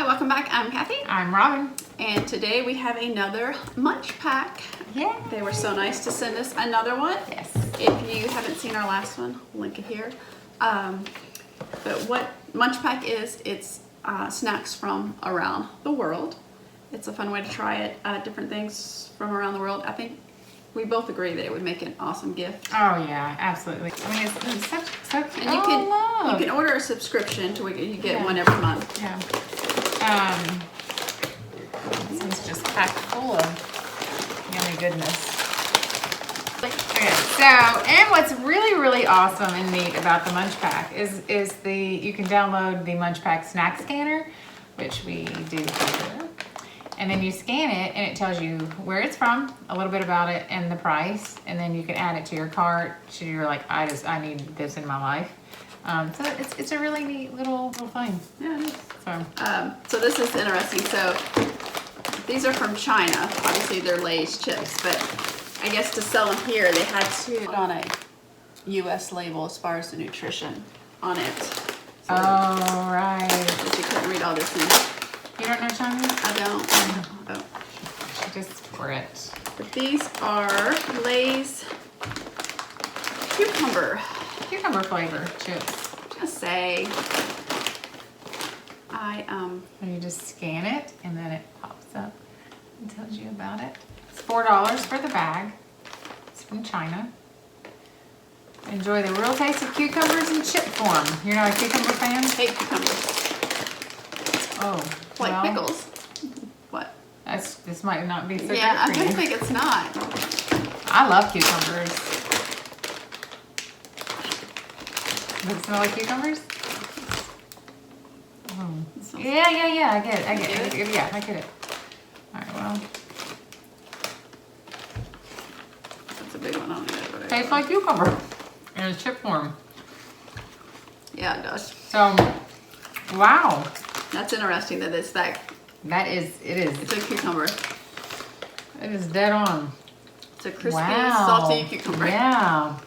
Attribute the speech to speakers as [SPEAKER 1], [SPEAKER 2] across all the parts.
[SPEAKER 1] welcome back. I'm Kathy.
[SPEAKER 2] I'm Robin.
[SPEAKER 1] And today we have another MunchPak.
[SPEAKER 2] Yeah.
[SPEAKER 1] They were so nice to send us another one.
[SPEAKER 2] Yes.
[SPEAKER 1] If you haven't seen our last one, I'll link it here. But what MunchPak is, it's snacks from around the world. It's a fun way to try it, different things from around the world. I think we both agree that it would make an awesome gift.
[SPEAKER 2] Oh yeah, absolutely. I mean, it's so cute.
[SPEAKER 1] And you can order a subscription to where you get one every month.
[SPEAKER 2] Yeah. This one's just packed full of yummy goodness. Okay, so, and what's really awesome and neat about the MunchPak is you can download the MunchPak snack scanner, which we do here. And then you scan it and it tells you where it's from, a little bit about it, and the price. And then you can add it to your cart. So you're like, I need this in my life. So it's a really neat little thing.
[SPEAKER 1] Yeah, it is.
[SPEAKER 2] So
[SPEAKER 1] this is interesting. So these are from China. Obviously they're Lay's chips, but I guess to sell them here, they had to put on a U.S. label as far as the nutrition on it. So
[SPEAKER 2] oh, right.
[SPEAKER 1] you couldn't read all this in.
[SPEAKER 2] You don't know Chinese?
[SPEAKER 1] I don't. Oh.
[SPEAKER 2] Just for it.
[SPEAKER 1] But these are Lay's cucumber
[SPEAKER 2] Flavor chips.
[SPEAKER 1] Just say,
[SPEAKER 2] And you just scan it and then it pops up and tells you about it. It's $4 for the bag. It's from China. Enjoy the real taste of cucumbers in chip form. You're not a cucumber fan?
[SPEAKER 1] hate cucumbers.
[SPEAKER 2] Oh,
[SPEAKER 1] Like
[SPEAKER 2] well,
[SPEAKER 1] pickles. What?
[SPEAKER 2] This might not be so
[SPEAKER 1] Yeah, I
[SPEAKER 2] good for
[SPEAKER 1] don't
[SPEAKER 2] you.
[SPEAKER 1] think it's not.
[SPEAKER 2] I love cucumbers. Does it smell like cucumbers? Oh. Yeah, I get it. Yeah, I get it. All right, well.
[SPEAKER 1] That's a big one. I don't know.
[SPEAKER 2] Tastes like cucumber in a chip form.
[SPEAKER 1] Yeah, it does.
[SPEAKER 2] So, wow.
[SPEAKER 1] That's interesting that it's that.
[SPEAKER 2] It is.
[SPEAKER 1] It's a cucumber.
[SPEAKER 2] It is dead on.
[SPEAKER 1] It's a crispy,
[SPEAKER 2] Wow.
[SPEAKER 1] salty cucumber.
[SPEAKER 2] Yeah.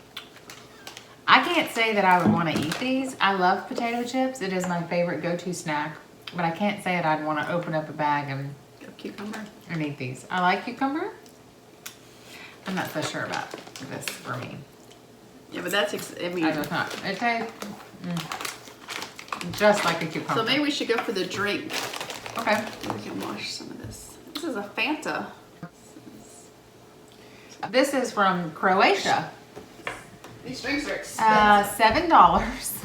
[SPEAKER 2] I can't say that I would want to eat these. I love potato chips. It is my favorite go-to snack. But I can't say that I'd want to open up a bag
[SPEAKER 1] Cucumber.
[SPEAKER 2] and eat these. I like cucumber. I'm not so sure about this for me.
[SPEAKER 1] Yeah, but that's. I mean.
[SPEAKER 2] I just not. It tastes just like a cucumber.
[SPEAKER 1] So maybe we should go for the drink.
[SPEAKER 2] Okay.
[SPEAKER 1] We can wash some of this. This is a Fanta.
[SPEAKER 2] This is from Croatia.
[SPEAKER 1] These drinks are expensive.
[SPEAKER 2] $7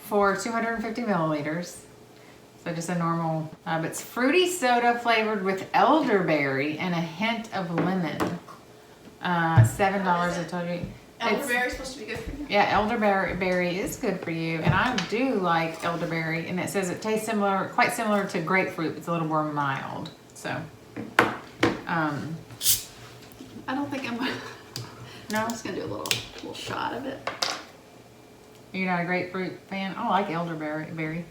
[SPEAKER 2] for 250 milliliters. So just a normal, it's fruity soda flavored with elderberry and a hint of lemon. $7, I told you.
[SPEAKER 1] Elderberry is supposed to be good for you.
[SPEAKER 2] Yeah, elderberry is good for you, and I do like elderberry. And it says it tastes quite similar to grapefruit. It's a little more mild. So,
[SPEAKER 1] I don't think I'm.
[SPEAKER 2] no,
[SPEAKER 1] I'm just gonna do a little shot of it.
[SPEAKER 2] you're not a grapefruit fan. I like elderberry.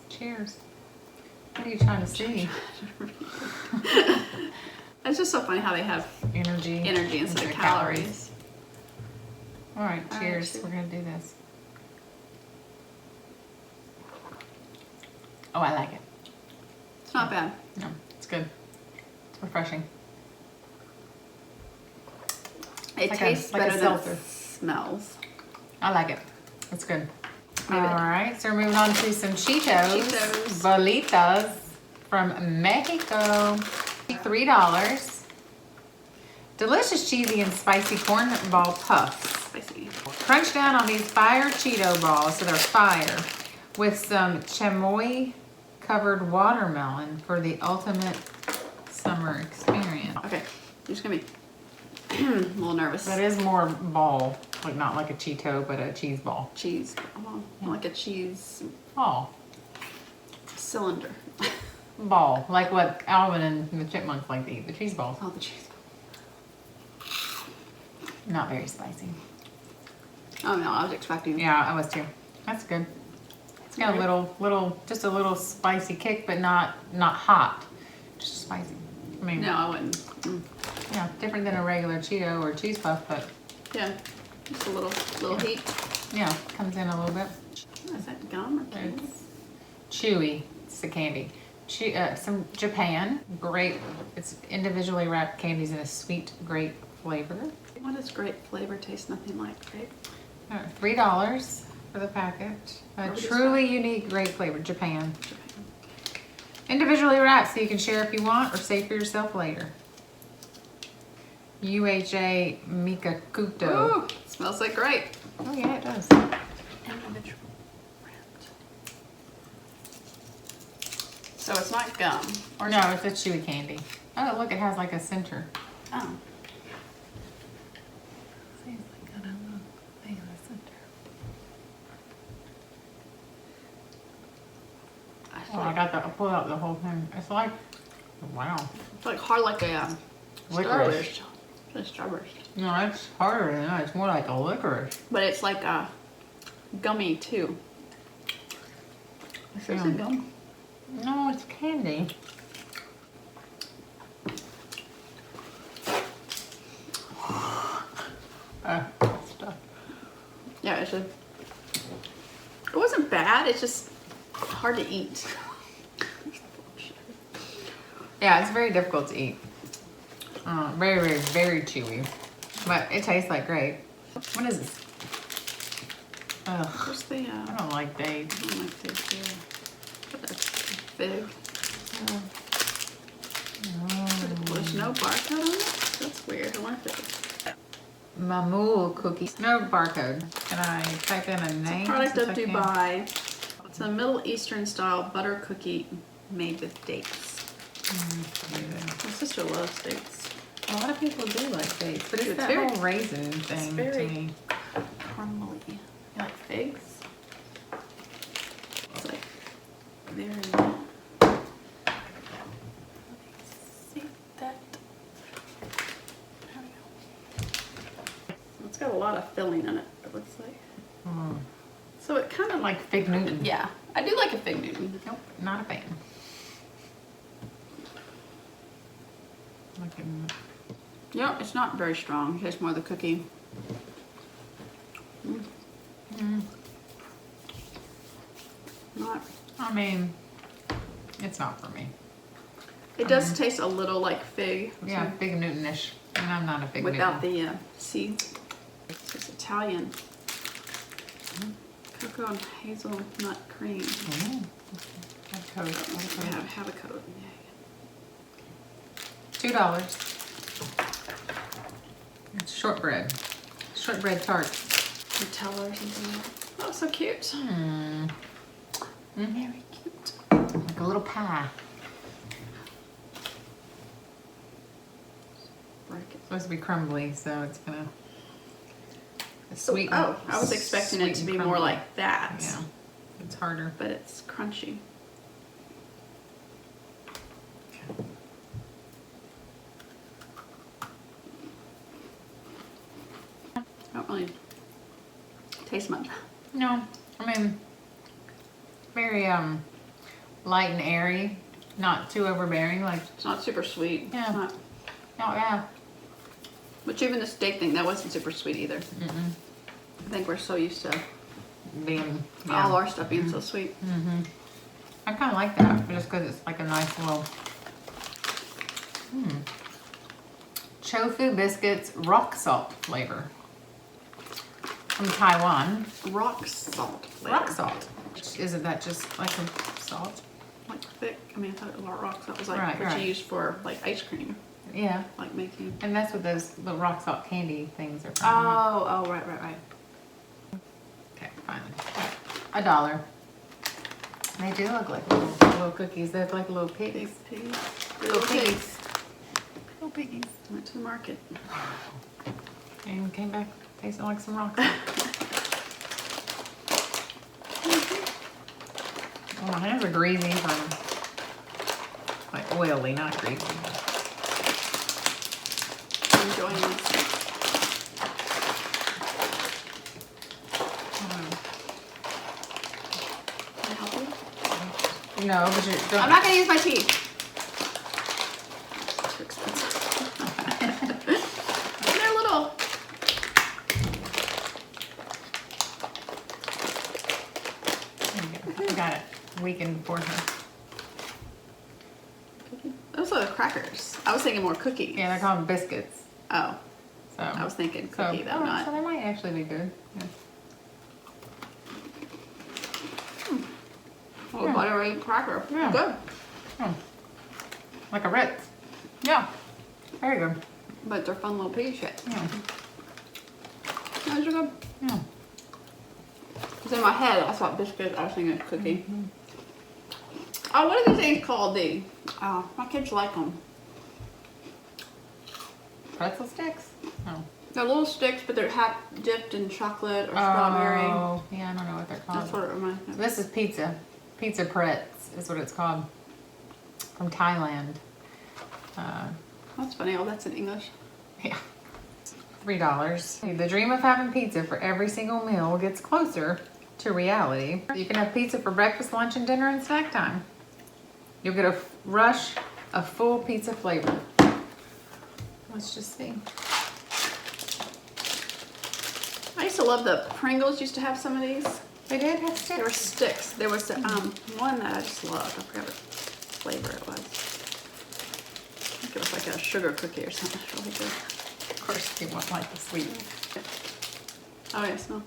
[SPEAKER 2] Cheers. What are you trying to see?
[SPEAKER 1] It's just so funny how they have
[SPEAKER 2] Energy
[SPEAKER 1] instead of calories.
[SPEAKER 2] All right,
[SPEAKER 1] All right,
[SPEAKER 2] cheers.
[SPEAKER 1] cheers.
[SPEAKER 2] We're gonna do this. Oh, I like it.
[SPEAKER 1] It's not bad.
[SPEAKER 2] No, it's good. It's refreshing.
[SPEAKER 1] It
[SPEAKER 2] Like
[SPEAKER 1] tastes
[SPEAKER 2] like a
[SPEAKER 1] better than
[SPEAKER 2] seltzer.
[SPEAKER 1] it smells.
[SPEAKER 2] I like it. It's good.
[SPEAKER 1] Maybe.
[SPEAKER 2] All right, so we're moving on to some Cheetos Bolitas from Mexico. $3. Delicious, cheesy, and spicy cornball puffs.
[SPEAKER 1] Spicy.
[SPEAKER 2] Crunch down on these fire Cheeto balls, so they're fire, with some chamoy covered watermelon for the ultimate summer experience.
[SPEAKER 1] Okay, I'm just gonna be a little nervous.
[SPEAKER 2] That is more ball, like not like a Cheeto, but a cheese ball.
[SPEAKER 1] Cheese. Like a cheese
[SPEAKER 2] Ball.
[SPEAKER 1] cylinder.
[SPEAKER 2] Ball, like what Alvin and the Chipmunks like to eat, the cheese balls.
[SPEAKER 1] Oh, the cheese.
[SPEAKER 2] Not very spicy.
[SPEAKER 1] Oh no, I was expecting.
[SPEAKER 2] Yeah, I was too. That's good. It's got a just a little spicy kick, but not hot. Just spicy. I mean,
[SPEAKER 1] No, I wouldn't.
[SPEAKER 2] Yeah, different than a regular Cheeto or cheese puff, but
[SPEAKER 1] Yeah, just a little heat.
[SPEAKER 2] yeah, comes in a little bit.
[SPEAKER 1] Is that gum or candy?
[SPEAKER 2] It's chewy. It's the candy. Some Japan grape. It's individually wrapped candies in a sweet grape flavor.
[SPEAKER 1] What does grape flavor taste? Nothing like grape.
[SPEAKER 2] $3 for the packet. A truly unique grape flavor, Japan. Individually wrapped so you can share if you want or save for yourself later. UHA Mika Kudo.
[SPEAKER 1] Ooh, smells like grape.
[SPEAKER 2] Oh yeah, it does.
[SPEAKER 1] Individual wrapped. So it's not gum. Or
[SPEAKER 2] No, it's a chewy candy. Oh, look, it has like a center.
[SPEAKER 1] Oh.
[SPEAKER 2] See, it's like got a little thing in the center. Oh, I pulled out the whole thing. It's like, wow.
[SPEAKER 1] It's like hard like a
[SPEAKER 2] Licorice.
[SPEAKER 1] Strawberries.
[SPEAKER 2] No, it's harder than that. It's more like a licorice.
[SPEAKER 1] But it's like gummy too. Is this a gum?
[SPEAKER 2] No, it's candy. Stuff.
[SPEAKER 1] Yeah, it wasn't bad. It's just hard to eat.
[SPEAKER 2] Yeah, it's very difficult to eat. Very, very, very chewy. But it tastes like grape. What is this? Ugh.
[SPEAKER 1] Where's the
[SPEAKER 2] I don't like dates.
[SPEAKER 1] I don't like figs either. But that's fig. There's no barcode on it? That's weird. I wonder if it's
[SPEAKER 2] Mamul cookies. No barcode. Can I type in a name?
[SPEAKER 1] product of
[SPEAKER 2] since I can?
[SPEAKER 1] Dubai. It's a Middle Eastern style butter cookie made with dates. My sister loves dates.
[SPEAKER 2] A lot of people do like dates, but it's
[SPEAKER 1] It's
[SPEAKER 2] that
[SPEAKER 1] very-
[SPEAKER 2] whole raisin thing to
[SPEAKER 1] very-
[SPEAKER 2] me.
[SPEAKER 1] Caramely. You like figs? It's like very. See that? There we go. It's got a lot of filling in it. It looks like. So it kind of like.
[SPEAKER 2] Like Fig Newton.
[SPEAKER 1] Yeah, I do like a fig Newton.
[SPEAKER 2] Nope, not a fan.
[SPEAKER 1] Yeah, it's not very strong. It tastes more of the cookie. Not.
[SPEAKER 2] I mean, it's not for me.
[SPEAKER 1] It does taste a little like fig.
[SPEAKER 2] Yeah, Fig Newton-ish, and I'm not a Fig
[SPEAKER 1] Without
[SPEAKER 2] Newton.
[SPEAKER 1] the seeds. It's Italian. Cocoa and hazelnut cream. Have a coat.
[SPEAKER 2] $2. It's shortbread. Shortbread tart.
[SPEAKER 1] Nutella or something like that. Oh, so cute. Very cute.
[SPEAKER 2] Like a little pie.
[SPEAKER 1] Break it.
[SPEAKER 2] It's supposed to be crumbly, so it's gonna sweeten.
[SPEAKER 1] Oh, I was expecting it to be more like that.
[SPEAKER 2] Yeah, it's harder.
[SPEAKER 1] But it's crunchy. I don't really taste much.
[SPEAKER 2] No, I mean, very light and airy, not too overbearing. Like,
[SPEAKER 1] It's not super sweet.
[SPEAKER 2] Yeah.
[SPEAKER 1] It's not,
[SPEAKER 2] oh yeah,
[SPEAKER 1] which even the steak thing, that wasn't super sweet either. I think we're so used to
[SPEAKER 2] being
[SPEAKER 1] all our stuff being so sweet.
[SPEAKER 2] I kind of like that, just because it's like a nice little. Tofu biscuits, rock salt flavor. From Taiwan.
[SPEAKER 1] Rock salt flavor.
[SPEAKER 2] Rock salt. Isn't that just like a salt?
[SPEAKER 1] Like thick. I mean, I thought rock salt was like
[SPEAKER 2] Right,
[SPEAKER 1] what
[SPEAKER 2] right.
[SPEAKER 1] you use for like ice cream,
[SPEAKER 2] Yeah.
[SPEAKER 1] like making.
[SPEAKER 2] And that's what those little rock salt candy things are from.
[SPEAKER 1] Oh, right.
[SPEAKER 2] Okay, fine. $1. They do look like little cookies. They look like little pigs.
[SPEAKER 1] Big piggies.
[SPEAKER 2] Little piggies. Little piggies.
[SPEAKER 1] Went to the market.
[SPEAKER 2] And came back tasting like some rock salt. Oh, my hands are greasy from, like, oily, not greasy.
[SPEAKER 1] I'm enjoying this. Can I help you?
[SPEAKER 2] No, but you don't.
[SPEAKER 1] I'm not gonna use my teeth. Too expensive.
[SPEAKER 2] weakened for her.
[SPEAKER 1] Those are the crackers. I was thinking more cookies.
[SPEAKER 2] Yeah, they're called biscuits.
[SPEAKER 1] Oh,
[SPEAKER 2] So
[SPEAKER 1] I was thinking cookie though, not.
[SPEAKER 2] So they might actually be good. Yeah.
[SPEAKER 1] Oh, buttery cracker.
[SPEAKER 2] Yeah.
[SPEAKER 1] Good.
[SPEAKER 2] Hmm. Like a Ritz. Yeah. Very good.
[SPEAKER 1] But they're fun little pea shit.
[SPEAKER 2] Yeah.
[SPEAKER 1] Those are good.
[SPEAKER 2] Yeah.
[SPEAKER 1] Because in my head, I thought biscuits, I was thinking cookie. Oh, what are these things called? My kids like them.
[SPEAKER 2] Pretzel sticks? Oh.
[SPEAKER 1] They're little sticks, but they're half dipped in chocolate or strawberry.
[SPEAKER 2] Oh, yeah, I don't know what they're called.
[SPEAKER 1] That's what it reminds me of.
[SPEAKER 2] This is pizza. Pizza Pretz is what it's called. From Thailand.
[SPEAKER 1] That's funny. Oh, that's in English.
[SPEAKER 2] Yeah. $3. The dream of having pizza for every single meal gets closer to reality. You can have pizza for breakfast, lunch, and dinner and snack time. You'll get a rush of full pizza flavor. Let's just see.
[SPEAKER 1] I used to love the Pringles. Used to have some of these.
[SPEAKER 2] They did have
[SPEAKER 1] They were
[SPEAKER 2] sticks.
[SPEAKER 1] sticks. There was one that I just loved. I forgot what flavor it was. I think it was like a sugar cookie or something. It's really good.
[SPEAKER 2] Of course, you won't like the sweet.
[SPEAKER 1] Oh yeah, smell.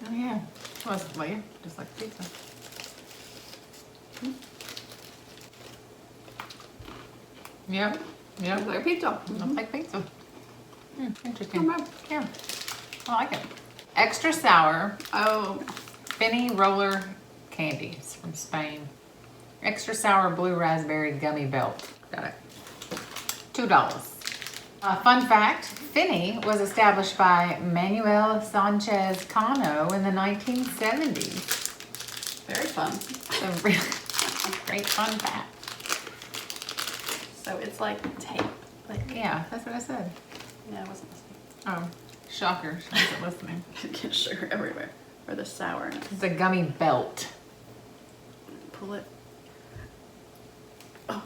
[SPEAKER 2] Oh yeah. Well, it's layer, just like pizza. Yep. Yep.
[SPEAKER 1] It's like a pizza.
[SPEAKER 2] Looks like pizza. Interesting.
[SPEAKER 1] Not bad.
[SPEAKER 2] Yeah. I like it. Extra sour
[SPEAKER 1] Oh,
[SPEAKER 2] Finny roller candies from Spain. Extra sour blue raspberry gummy belt. Got it. $2. Fun fact, Finny was established by Manuel Sanchez Cano in the 1970s.
[SPEAKER 1] very fun.
[SPEAKER 2] So really great fun fact.
[SPEAKER 1] So it's like tape. Like
[SPEAKER 2] Yeah, that's what I said.
[SPEAKER 1] yeah, I wasn't listening.
[SPEAKER 2] Oh, shocker, she wasn't listening.
[SPEAKER 1] Get sugar everywhere. Or the sourness.
[SPEAKER 2] It's a gummy belt.
[SPEAKER 1] Pull it. Oh,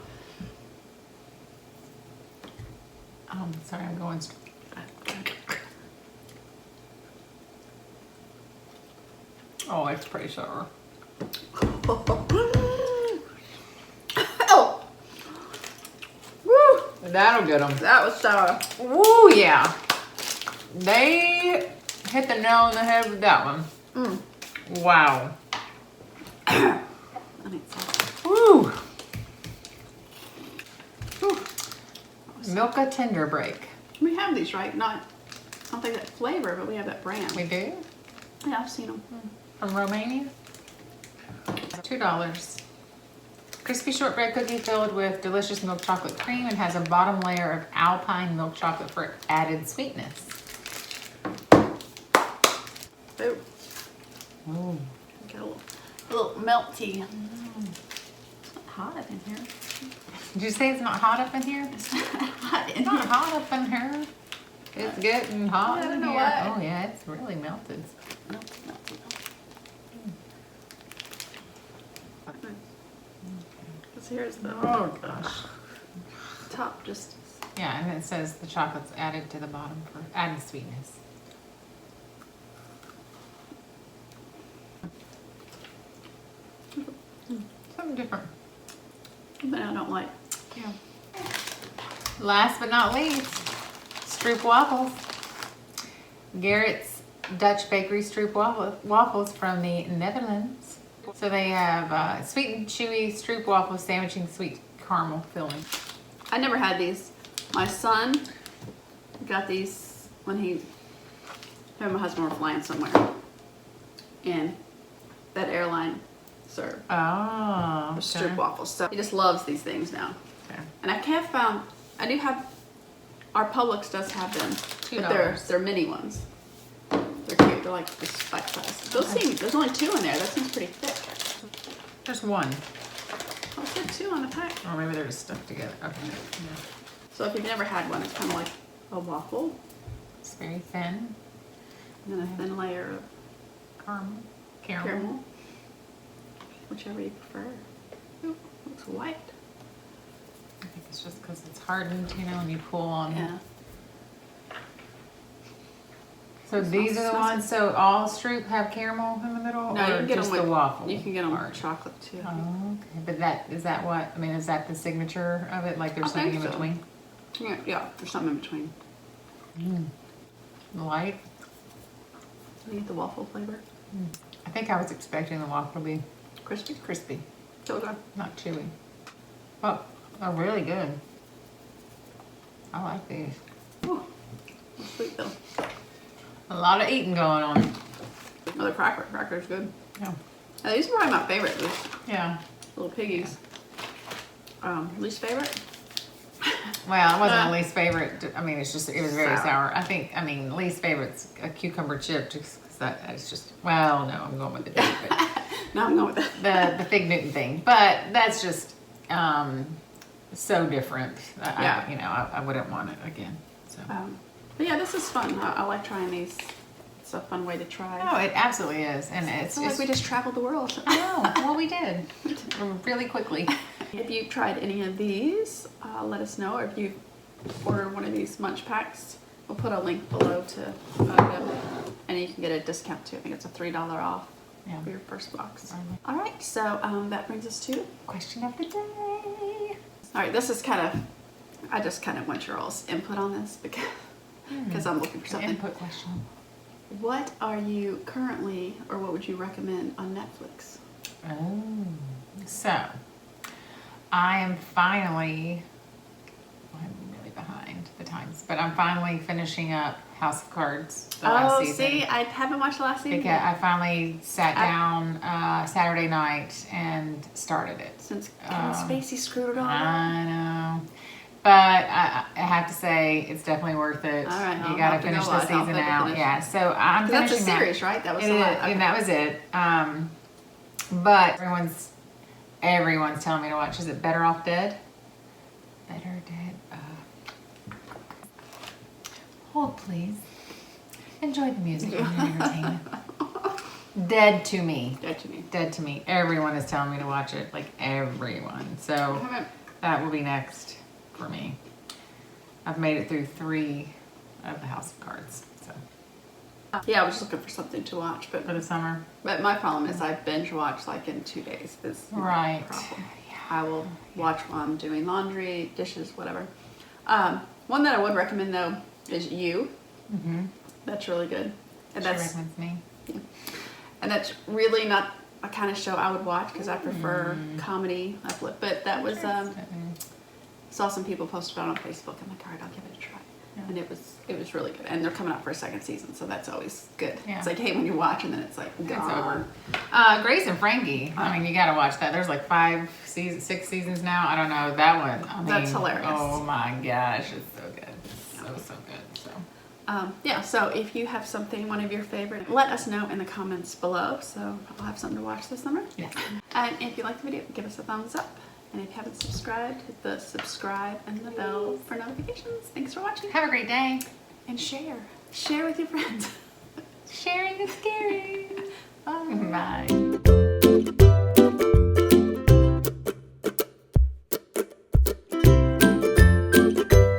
[SPEAKER 2] Oh, sorry, I'm going. Oh, it's pretty sour.
[SPEAKER 1] oh. Woo!
[SPEAKER 2] That'll get them.
[SPEAKER 1] That was sour.
[SPEAKER 2] Woo, yeah. They hit the nail on the head with that one. Wow.
[SPEAKER 1] I need some.
[SPEAKER 2] Woo. Milka Tender Break.
[SPEAKER 1] We have these, right? Not, I don't think that flavor, but we have that brand.
[SPEAKER 2] We do?
[SPEAKER 1] Yeah, I've seen them.
[SPEAKER 2] From Romania. $2. Crispy shortbread cookie filled with delicious milk chocolate cream and has a bottom layer of alpine milk chocolate for added sweetness.
[SPEAKER 1] Ooh,
[SPEAKER 2] Ooh.
[SPEAKER 1] get a little melty. It's not hot up in here.
[SPEAKER 2] Did you say it's not hot up in here?
[SPEAKER 1] It's not hot in
[SPEAKER 2] It's not
[SPEAKER 1] here.
[SPEAKER 2] hot up in here. It's getting hot
[SPEAKER 1] I don't
[SPEAKER 2] in
[SPEAKER 1] know
[SPEAKER 2] here.
[SPEAKER 1] why.
[SPEAKER 2] Oh yeah, it's really melted.
[SPEAKER 1] Melty, melty, melty. Because here's the
[SPEAKER 2] Oh gosh.
[SPEAKER 1] top just.
[SPEAKER 2] Yeah, and it says the chocolate's added to the bottom for added sweetness. Something different.
[SPEAKER 1] But I don't like.
[SPEAKER 2] Yeah. Last but not least, Stroop waffles. Garrett's Dutch Bakery Stroop waffles from the Netherlands. So they have sweet and chewy Stroop waffles sandwiching sweet caramel filling.
[SPEAKER 1] I never had these. My son got these when him and my husband were flying somewhere. And that airline served
[SPEAKER 2] Oh,
[SPEAKER 1] Stroop waffles. So he just loves these things now.
[SPEAKER 2] Okay.
[SPEAKER 1] And I can't found, I do have, our Publix does have them. But they're mini ones. They're cute. They're like this bite size. Those seem, there's only 2 in there. That seems pretty thick.
[SPEAKER 2] There's one.
[SPEAKER 1] Oh, it said 2 on the pack.
[SPEAKER 2] Or maybe they're just stuck together. Okay. Yeah.
[SPEAKER 1] So if you've never had one, it's kind of like a waffle.
[SPEAKER 2] It's very thin.
[SPEAKER 1] And then a thin layer of caramel. Whichever you prefer. Ooh, looks white.
[SPEAKER 2] I think it's just because it's hardened, you know, and you pull on.
[SPEAKER 1] Yeah.
[SPEAKER 2] So these are the ones. So all Stroop have caramel in the middle,
[SPEAKER 1] No, you
[SPEAKER 2] or
[SPEAKER 1] can get
[SPEAKER 2] just
[SPEAKER 1] them with
[SPEAKER 2] the waffle?
[SPEAKER 1] You can get them with chocolate too.
[SPEAKER 2] Oh, okay. But is that what? I mean, is that the signature of it? Like there's
[SPEAKER 1] I
[SPEAKER 2] something
[SPEAKER 1] think
[SPEAKER 2] in
[SPEAKER 1] so.
[SPEAKER 2] between?
[SPEAKER 1] Yeah, there's something in between.
[SPEAKER 2] Light.
[SPEAKER 1] You get the waffle flavor.
[SPEAKER 2] I think I was expecting the waffle to be
[SPEAKER 1] Crispy.
[SPEAKER 2] crispy,
[SPEAKER 1] So good.
[SPEAKER 2] not chewy. Oh, really good. I like these.
[SPEAKER 1] Ooh, that's sweet though.
[SPEAKER 2] A lot of eating going on.
[SPEAKER 1] Another cracker. Cracker's good.
[SPEAKER 2] Yeah.
[SPEAKER 1] These are probably my favorite. These
[SPEAKER 2] Yeah.
[SPEAKER 1] little piggies. Least favorite?
[SPEAKER 2] Well, it wasn't the least favorite. I mean, it was very
[SPEAKER 1] Sour.
[SPEAKER 2] sour. I mean, least favorite's a cucumber chip, just 'cause it's just, well, no, I'm going with the date, but
[SPEAKER 1] No, I'm going with that.
[SPEAKER 2] the Fig Newton thing. But that's just so different.
[SPEAKER 1] Yeah.
[SPEAKER 2] I wouldn't want it again. So.
[SPEAKER 1] But yeah, this is fun. I like trying these. It's a fun way to try.
[SPEAKER 2] No, it absolutely is, and it's
[SPEAKER 1] like we just traveled the world.
[SPEAKER 2] I know. Well, we did really quickly.
[SPEAKER 1] If you've tried any of these, let us know. Or if you've ordered one of these munch packs, we'll put a link below to them, and you can get a discount too. I think it's a $3 off for your first box. All right, so that brings us to
[SPEAKER 2] Question of the day.
[SPEAKER 1] All right, this is I just kind of want your all's input on this because I'm looking for something.
[SPEAKER 2] Input question.
[SPEAKER 1] What are you currently, or what would you recommend on Netflix?
[SPEAKER 2] Oh, so I am finally, I'm really behind the times, but I'm finally finishing up House of Cards, the last season.
[SPEAKER 1] See, I haven't watched the last season.
[SPEAKER 2] Because I finally sat down Saturday night and started it.
[SPEAKER 1] Since Kevin Spacey screwed it all up.
[SPEAKER 2] I know. But I have to say, it's definitely worth it.
[SPEAKER 1] All right,
[SPEAKER 2] you got to finish the season out. Yeah, so I'm finishing
[SPEAKER 1] that's a series, right? That was
[SPEAKER 2] it.
[SPEAKER 1] a lot.
[SPEAKER 2] And that was it. But everyone's telling me to watch. Is it Better Off Dead? Better Dead. Hold, please. Enjoy the music and the entertainment. Dead to me.
[SPEAKER 1] Dead to me.
[SPEAKER 2] Dead to me. Everyone is telling me to watch it. Like everyone. So that will be next for me. I've made it through 3 of the House of Cards. So
[SPEAKER 1] Yeah, I was just looking for something to watch, but
[SPEAKER 2] for the summer.
[SPEAKER 1] But my problem is I binge watch like in 2 days. Is my problem. I will watch while I'm doing laundry, dishes, whatever. One that I would recommend though is You.
[SPEAKER 2] Mm-hmm.
[SPEAKER 1] That's really good. And that's
[SPEAKER 2] recommends me.
[SPEAKER 1] Yeah. And that's really not a kind of show I would watch because I prefer comedy, uplift. But that was saw some people post about it on Facebook. I'm like, all right, I'll give it a try. Yeah. And it was really good. And they're coming out for a 2nd season, so that's always good. Yeah. It's like, hey, when you watch and then it's like gone.
[SPEAKER 2] It's over. Grace and Frankie. I mean, you got to watch that. There's like 6 seasons now. I don't know that one. I mean,
[SPEAKER 1] that's hilarious.
[SPEAKER 2] Oh my gosh, it's so good. So good. So.
[SPEAKER 1] Yeah, so if you have something, one of your favorite, let us know in the comments below. So I'll have something to watch this summer.
[SPEAKER 2] Yeah.
[SPEAKER 1] And if you like the video, give us a thumbs up. And if you haven't subscribed, hit the subscribe and the bell for notifications. Thanks for watching.
[SPEAKER 2] Have a great day.
[SPEAKER 1] And share. Share with your friends.
[SPEAKER 2] Sharing is caring. Bye. Bye.